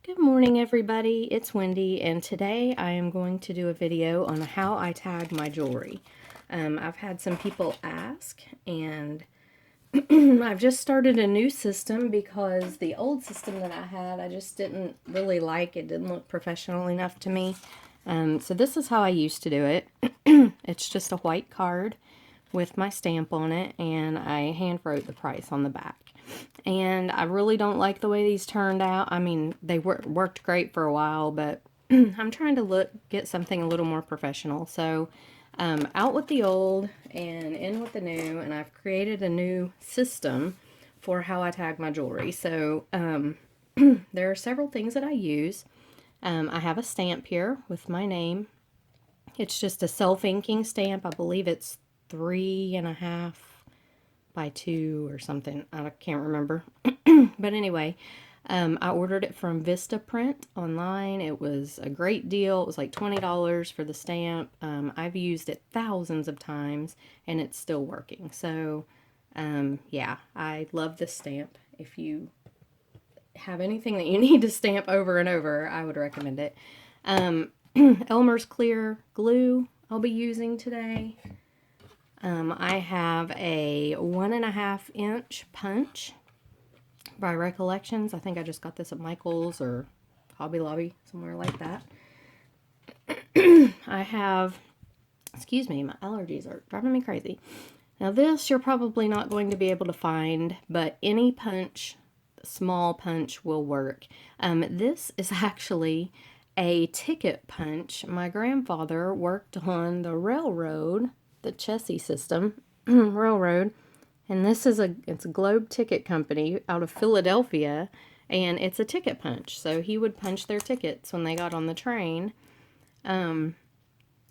Good morning, everybody. It's Wendy, and today I am going to do a video on how I tag my jewelry. I've had some people ask, and I've just started a new system because the old system that I had, I just didn't really like. It didn't look professional enough to me. So this is how I used to do it. It's just a white card with my stamp on it, and I hand wrote the price on the back. And I really don't like the way these turned out. I mean, they worked great for a while, but I'm trying to get something a little more professional. So out with the old and in with the new, and I've created a new system for how I tag my jewelry. So there are several things that I use. I have a stamp here with my name. It's just a self-inking stamp. I believe it's 3.5 by 2 or something. I can't remember. But anyway, I ordered it from Vistaprint online. It was a great deal. It was like $20 for the stamp. I've used it thousands of times and it's still working. So yeah, I love this stamp. If you have anything that you need to stamp over and over, I would recommend it. Elmer's clear glue I'll be using today. I have a 1.5 inch punch by Recollections. I think I just got this at Michael's or Hobby Lobby, somewhere like that. I have, excuse me, my allergies are driving me crazy. Now this you're probably not going to be able to find, but any punch, small punch will work. This is actually a ticket punch. My grandfather worked on the railroad, the Chessie system, railroad, and this is it's a Globe Ticket Company out of Philadelphia, and it's a ticket punch. So he would punch their tickets when they got on the train. And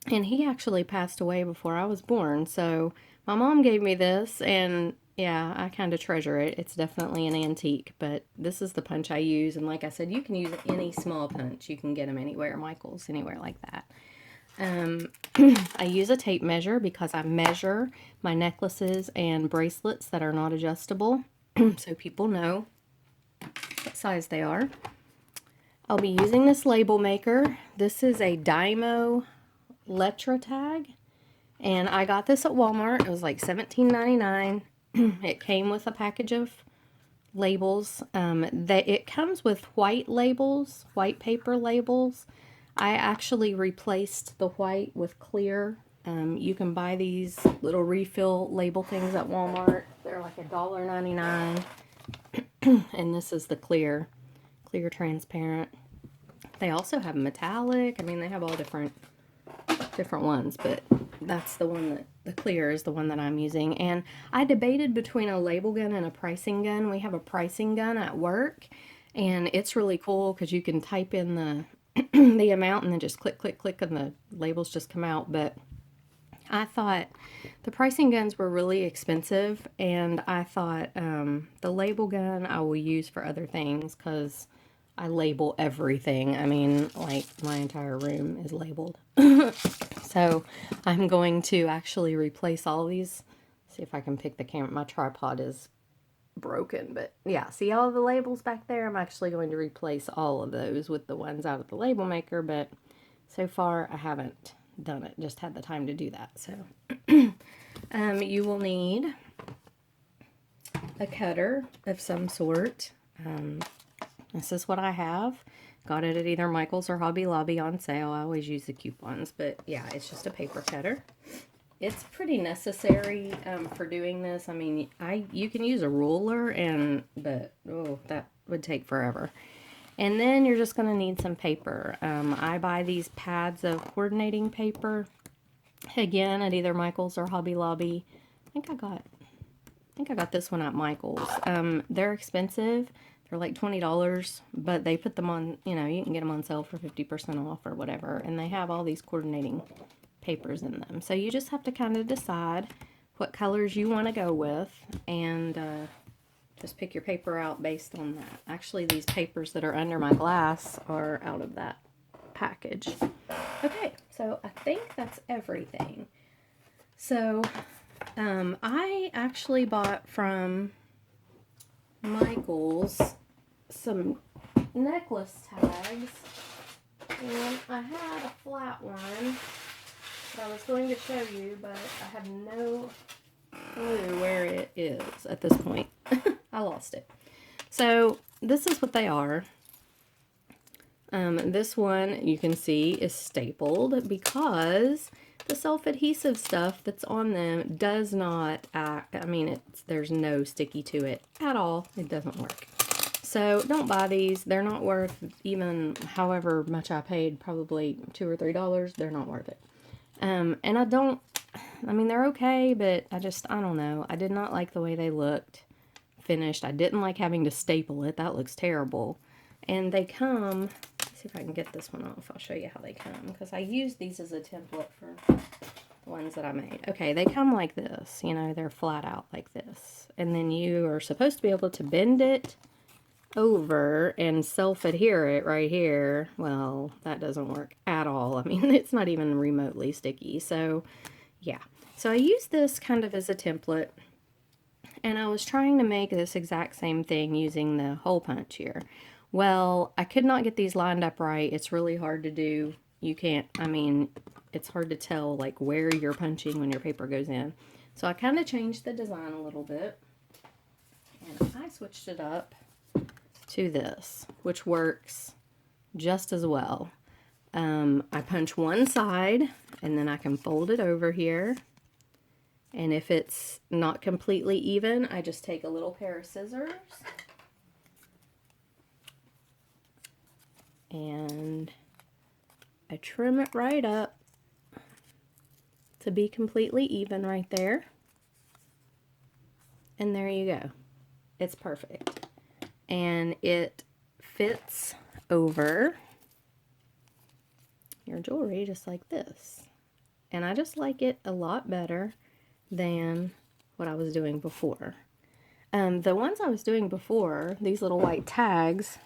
he actually passed away before I was born. So my mom gave me this, and yeah, I kind of treasure it. It's definitely an antique, but this is the punch I use. And like I said, you can use any small punch. You can get them anywhere, Michael's, anywhere like that. I use a tape measure because I measure my necklaces and bracelets that are not adjustable so people know what size they are. I'll be using this label maker. This is a Dymo Letra tag, and I got this at Walmart. It was like $17.99. It came with a package of labels. It comes with white labels, white paper labels. I actually replaced the white with clear. You can buy these little refill label things at Walmart. They're like $1.99. And this is the clear transparent. They also have metallic. I mean, they have all different ones, but that's the one the clear is the one that I'm using. And I debated between a label gun and a pricing gun. We have a pricing gun at work, and it's really cool because you can type in the the amount and then just click, click, click, and the labels just come out. But I thought the pricing guns were really expensive, and I thought the label gun I will use for other things because I label everything. I mean, like, my entire room is labeled. So I'm going to actually replace all these. See if I can pick the camera. My tripod is broken, but yeah, see all the labels back there? I'm actually going to replace all of those with the ones out of the label maker, but so far I haven't done it, just had the time to do that. So you will need a cutter of some sort. This is what I have. Got it at either Michael's or Hobby Lobby on sale. I always use the coupons, but yeah, it's just a paper cutter. It's pretty necessary for doing this. I mean, you can use a ruler, but oh, that would take forever. And then you're just going to need some paper. I buy these pads of coordinating paper, again, at either Michael's or Hobby Lobby. I think I got this one at Michael's. They're expensive. They're like $20, but they put them on, you can get them on sale for 50% off or whatever. And they have all these coordinating papers in them. So you just have to kind of decide what colors you want to go with, and just pick your paper out based on that. Actually, these papers that are under my glass are out of that package. Okay, so I think that's everything. So I actually bought from Michael's some necklace tags. And I had a flat one that I was going to show you, but I have no clue where it is at this point. I lost it. So this is what they are. This one you can see is stapled because the self-adhesive stuff that's on them does not act, I mean, there's no sticky to it at all. It doesn't work. So don't buy these. They're not worth even however much I paid, probably $2 or $3. They're not worth it. And I mean, they're okay, but I don't know. I did not like the way they looked finished. I didn't like having to staple it. That looks terrible. And they come, let's see if I can get this one off. I'll show you how they come, because I used these as a template for the ones that I made. Okay, they come like this. You know, they're flat out like this. And then you are supposed to be able to bend it over and self-adhere it right here. Well, that doesn't work at all. I mean, it's not even remotely sticky. So, yeah. So I used this kind of as a template. And I was trying to make this exact same thing using the hole punch here. Well, I could not get these lined up right. It's really hard to do. You can't, I mean, it's hard to tell like where you're punching when your paper goes in. So I kind of changed the design a little bit. And I switched it up to this, which works just as well. I punch one side and then I can fold it over here. And if it's not completely even, I just take a little pair of scissors and I trim it right up to be completely even right there. And there you go. It's perfect. And it fits over your jewelry just like this. And I just like it a lot better than what I was doing before. The ones I was doing before, these little white tags,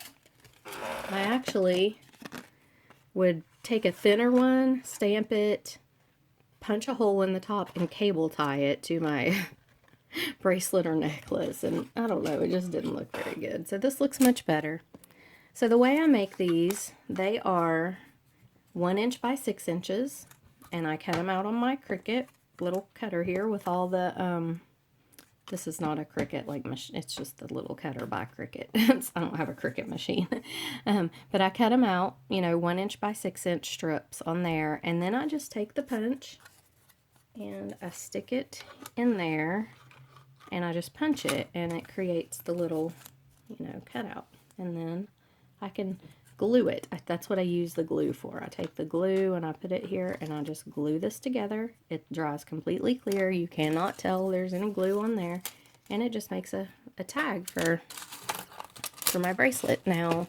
I actually would take a thinner one, stamp it, punch a hole in the top, and cable tie it to my bracelet or necklace. And I don't know, it just didn't look very good. So this looks much better. So the way I make these, they are 1 inch by 6 inches. And I cut them out on my Cricut little cutter here with all the, this is not a Cricut like machine, it's just the little cutter by Cricut. I don't have a Cricut machine. But I cut them out, you know, 1 inch by 6 inch strips on there. And then I just take the punch and I stick it in there and I just punch it and it creates the little, you know, cutout. And then I can glue it. That's what I use the glue for. I take the glue and I put it here and I just glue this together. It dries completely clear. You cannot tell there's any glue on there. And it just makes a tag for my bracelet. Now,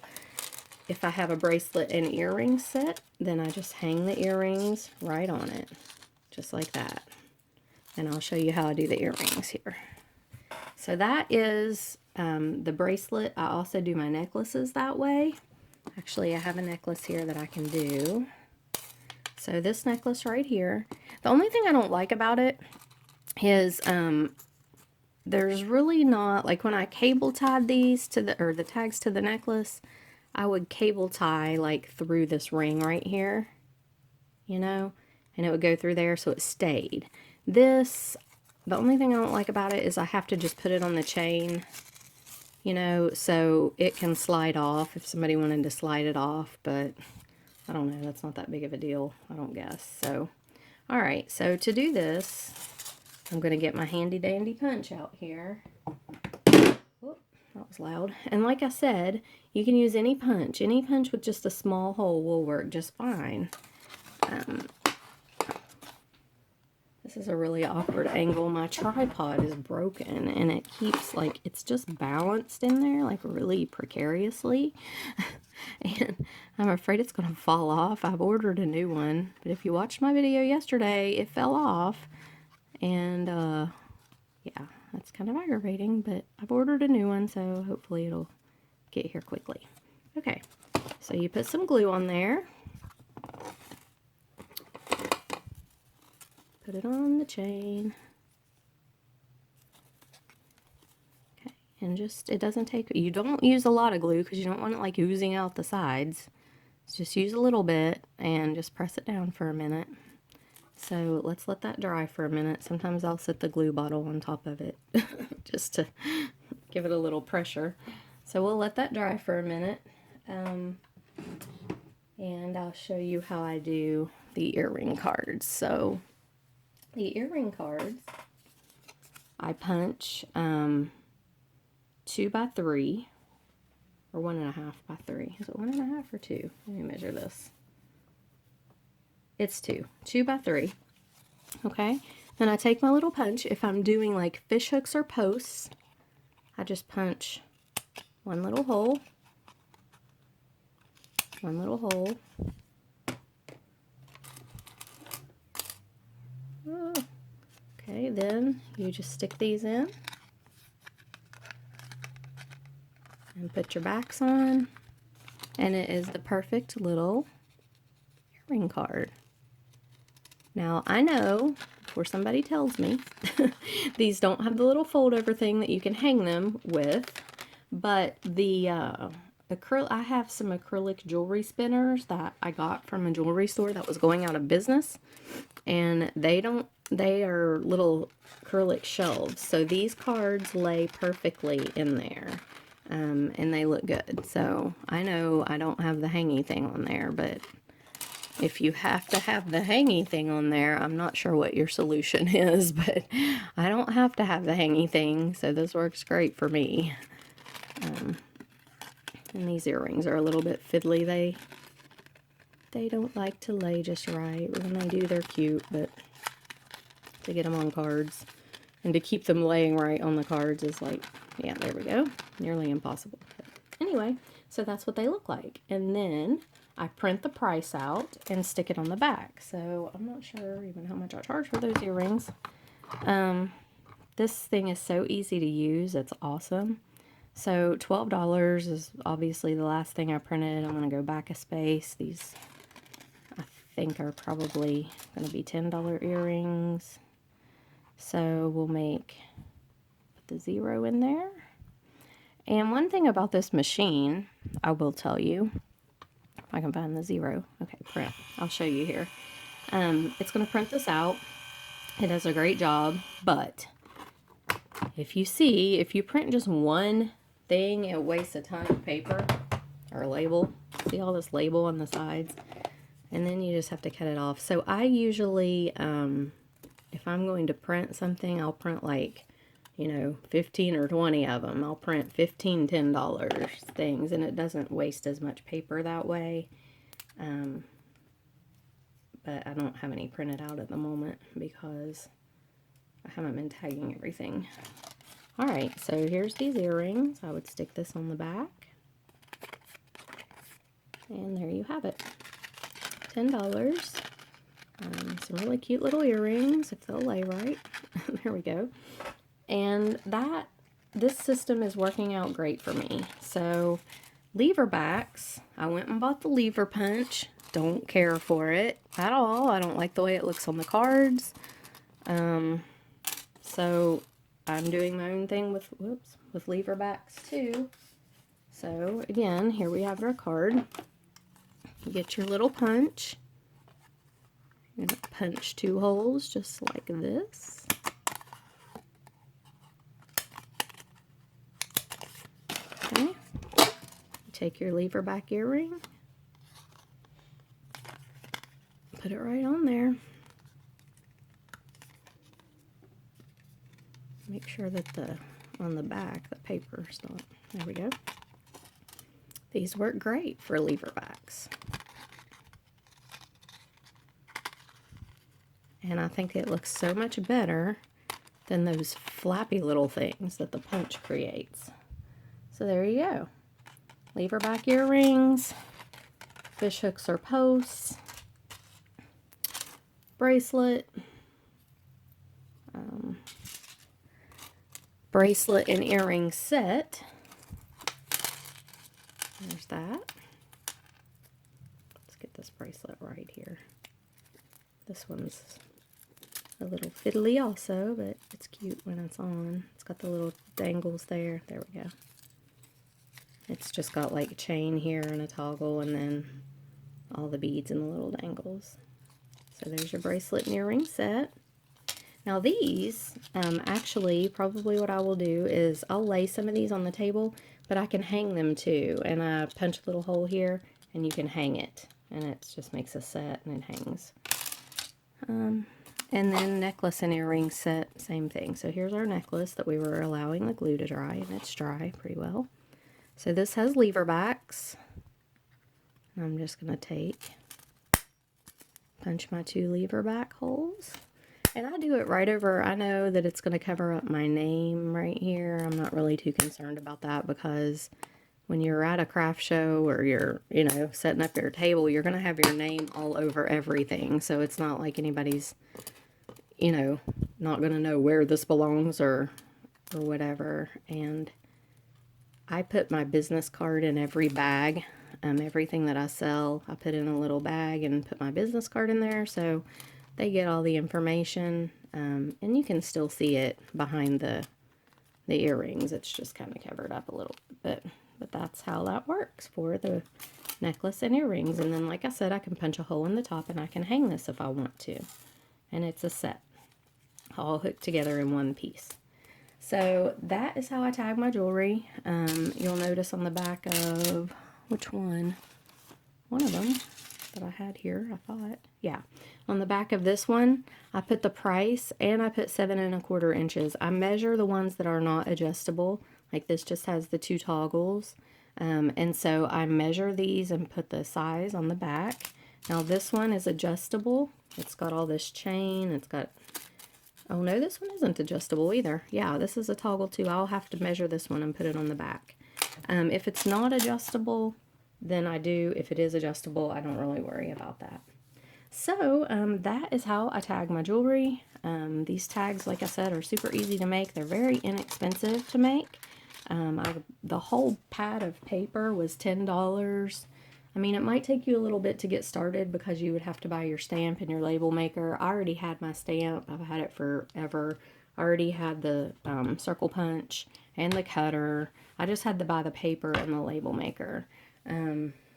if I have a bracelet and earring set, then I just hang the earrings right on it. Just like that. And I'll show you how I do the earrings here. So that is the bracelet. I also do my necklaces that way. Actually, I have a necklace here that I can do. So this necklace right here, the only thing I don't like about it is there's really not, like when I cable tied these to the tags to the necklace, I would cable tie like through this ring right here, you know, and it would go through there so it stayed. This, the only thing I don't like about it is I have to just put it on the chain, you know, so it can slide off if somebody wanted to slide it off, but I don't know, that's not that big of a deal, I don't guess. So, all right, so to do this, I'm going to get my handy dandy punch out here. Whoop, that was loud. And like I said, you can use any punch with just a small hole will work just fine. This is a really awkward angle. My tripod is broken and it keeps like, it's just balanced in there like really precariously. And I'm afraid it's going to fall off. I've ordered a new one, but if you watched my video yesterday, it fell off. And yeah, that's kind of aggravating, but I've ordered a new one, so hopefully it'll get here quickly. Okay, so you put some glue on there. Put it on the chain. Okay, And just, it doesn't take, you don't use a lot of glue because you don't want it like oozing out the sides. Just use a little bit and just press it down for a minute. So let's let that dry for a minute. Sometimes I'll set the glue bottle on top of it just to give it a little pressure. So we'll let that dry for a minute. And I'll show you how I do the earring cards. So the earring cards, I punch 2 by 3 or 1.5 by 3. Is it 1.5 or 2? Let me measure this. It's 2 by 3. Okay. Then I take my little punch. If I'm doing like fish hooks or posts, I just punch one little hole. One little hole. Oh. Okay, then you just stick these in and put your backs on, and it is the perfect little earring card. Now I know, before somebody tells me, these don't have the little fold over thing that you can hang them with, but the I have some acrylic jewelry spinners that I got from a jewelry store that was going out of business, and they are little acrylic shelves, so these cards lay perfectly in there, and they look good. So I know I don't have the hangy thing on there, but if you have to have the hangy thing on there, I'm not sure what your solution is, but I don't have to have the hangy thing, so this works great for me. And these earrings are a little bit fiddly. They don't like to lay just right. When they do, they're cute, but to get them on cards and to keep them laying right on the cards is like, yeah, there we go. Nearly impossible. But anyway, so that's what they look like. And then I print the price out and stick it on the back. So I'm not sure even how much I charge for those earrings. This thing is so easy to use. It's awesome. So $12 is obviously the last thing I printed. I'm going to go back a space. These, I think, are probably going to be $10 earrings. So we'll put the 0 in there. And one thing about this machine, I will tell you, if I can find the 0. Okay, print. I'll show you here. It's going to print this out. It does a great job, but if you print just one thing, it wastes a ton of paper or label. See all this label on the sides? And then you just have to cut it off. So I usually, if I'm going to print something, I'll print like, 15 or 20 of them. I'll print 15 $10 things, and it doesn't waste as much paper that way. But I don't have any printed out at the moment because I haven't been tagging everything. Alright, so here's these earrings. I would stick this on the back. And there you have it. $10. Some really cute little earrings, if they'll lay right. There we go. And this system is working out great for me. So, lever backs. I went and bought the lever punch. Don't care for it at all. I don't like the way it looks on the cards. So I'm doing my own thing with lever backs too. So again, here we have our card. You get your little punch. You're going to punch 2 holes just like this. Okay. You take your lever back earring. Put it right on there. Make sure that on the back, the paper's not. There we go. These work great for lever backs. And I think it looks so much better than those flappy little things that the punch creates. So there you go. Lever back earrings, fish hooks or posts, bracelet, bracelet and earring set. There's that. Let's get this bracelet right here. This one's a little fiddly also, but it's cute when it's on. It's got the little dangles there. There we go. It's just got like a chain here and a toggle, and then all the beads and the little dangles. So there's your bracelet and earring set. Now these, actually, probably what I will do is I'll lay some of these on the table, but I can hang them too. And I punch a little hole here, and you can hang it. And it just makes a set, and it hangs. And then necklace and earring set, same thing. So here's our necklace that we were allowing the glue to dry, and it's dry pretty well. So this has lever backs. I'm just going to punch my 2 lever back holes. And I do it right over, I know that it's going to cover up my name right here. I'm not really too concerned about that, because when you're at a craft show or you're, you know, setting up your table, you're going to have your name all over everything. So it's not like anybody's, you know, not going to know where this belongs or whatever. And I put my business card in every bag. Everything that I sell, I put in a little bag and put my business card in there, so they get all the information. And you can still see it behind the earrings. It's just kind of covered up a little bit, but that's how that works for the necklace and earrings. And then, like I said, I can punch a hole in the top, and I can hang this if I want to. And it's a set, all hooked together in one piece. So that is how I tag my jewelry. You'll notice on the back of, which one? One of them that I had here, I thought. Yeah. On the back of this one, I put the price, and I put 7 1/4 inches. I measure the ones that are not adjustable. Like this just has the 2 toggles. And so I measure these and put the size on the back. Now this one is adjustable. It's got all this chain. It's got, oh no, this one isn't adjustable either. Yeah, this is a toggle too. I'll have to measure this one and put it on the back. If it's not adjustable, then I do. If it is adjustable, I don't really worry about that. So that is how I tag my jewelry. These tags, like I said, are super easy to make. They're very inexpensive to make. The whole pad of paper was $10. I mean, it might take you a little bit to get started, because you would have to buy your stamp and your label maker. I already had my stamp. I've had it forever. I already had the circle punch and the cutter. I just had to buy the paper and the label maker.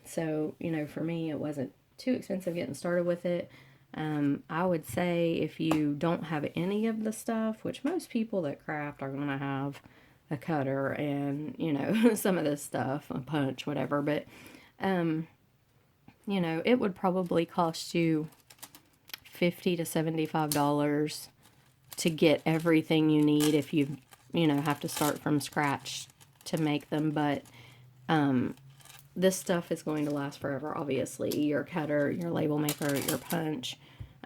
So, you know, for me, it wasn't too expensive getting started with it. I would say if you don't have any of the stuff, which most people that craft are going to have a cutter and, you know, some of this stuff, a punch, whatever, but, you know, it would probably cost you $50 to $75 to get everything you need if you know, have to start from scratch to make them. But this stuff is going to last forever, obviously. Your cutter, your label maker, your punch,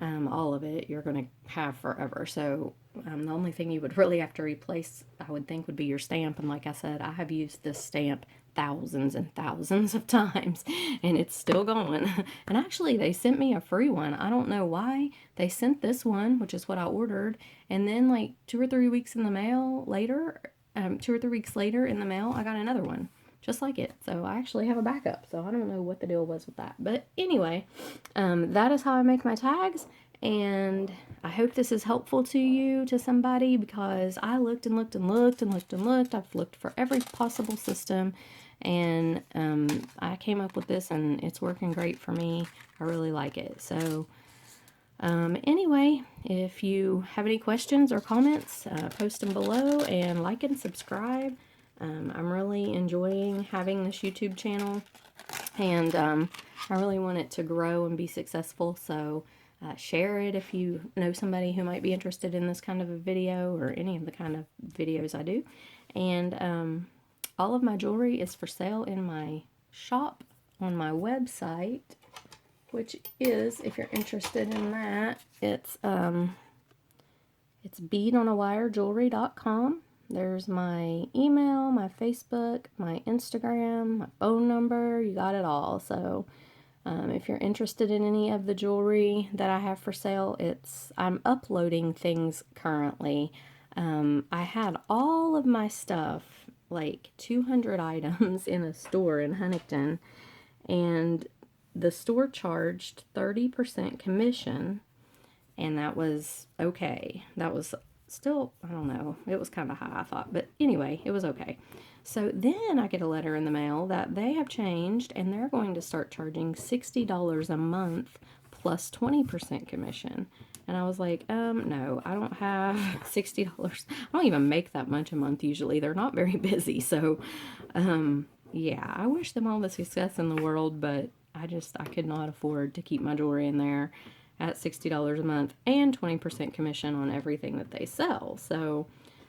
all of it you're going to have forever. So the only thing you would really have to replace, I would think, would be your stamp. And like I said, I have used this stamp thousands and thousands of times, and it's still going. And actually, they sent me a free one. I don't know why they sent this one, which is what I ordered, and then like 2 or 3 weeks in the mail later, 2 or 3 weeks later in the mail, I got another one just like it. So I actually have a backup. So I don't know what the deal was with that. But anyway, that is how I make my tags. And I hope this is helpful to you, to somebody, because I looked and looked and looked and looked and looked. I've looked for every possible system, and I came up with this, and it's working great for me. I really like it. So anyway, if you have any questions or comments, post them below, and like and subscribe. I'm really enjoying having this YouTube channel, and I really want it to grow and be successful. So share it if you know somebody who might be interested in this kind of a video, or any of the kind of videos I do. And all of my jewelry is for sale in my shop on my website, which is, if you're interested in that, it's beadonawireJewelry.com. There's my email, my Facebook, my Instagram, my phone number. You got it all. So if you're interested in any of the jewelry that I have for sale, I'm uploading things currently. I had all of my stuff, like 200 items, in a store in Huntington, and the store charged 30% commission. and that was okay. That was still, I don't know, it was kind of high, I thought, but anyway, it was okay. So then I get a letter in the mail that they have changed and they're going to start charging $60 a month plus 20% commission. And I was like, no, I don't have $60. I don't even make that much a month usually. They're not very busy. So, yeah, I wish them all the success in the world, but I could not afford to keep my jewelry in there at $60 a month and 20% commission on everything that they sell. So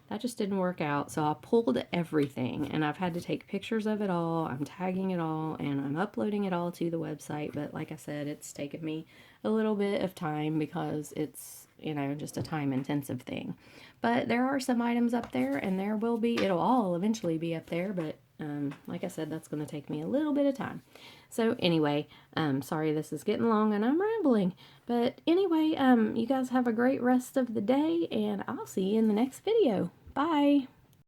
that just didn't work out. So I pulled everything and I've had to take pictures of it all. I'm tagging it all and I'm uploading it all to the website. But like I said, it's taken me a little bit of time because it's, just a time intensive thing. But there are some items up there and it'll all eventually be up there. But like I said, that's going to take me a little bit of time. So anyway, sorry this is getting long and I'm rambling. But anyway, you guys have a great rest of the day and I'll see you in the next video. Bye.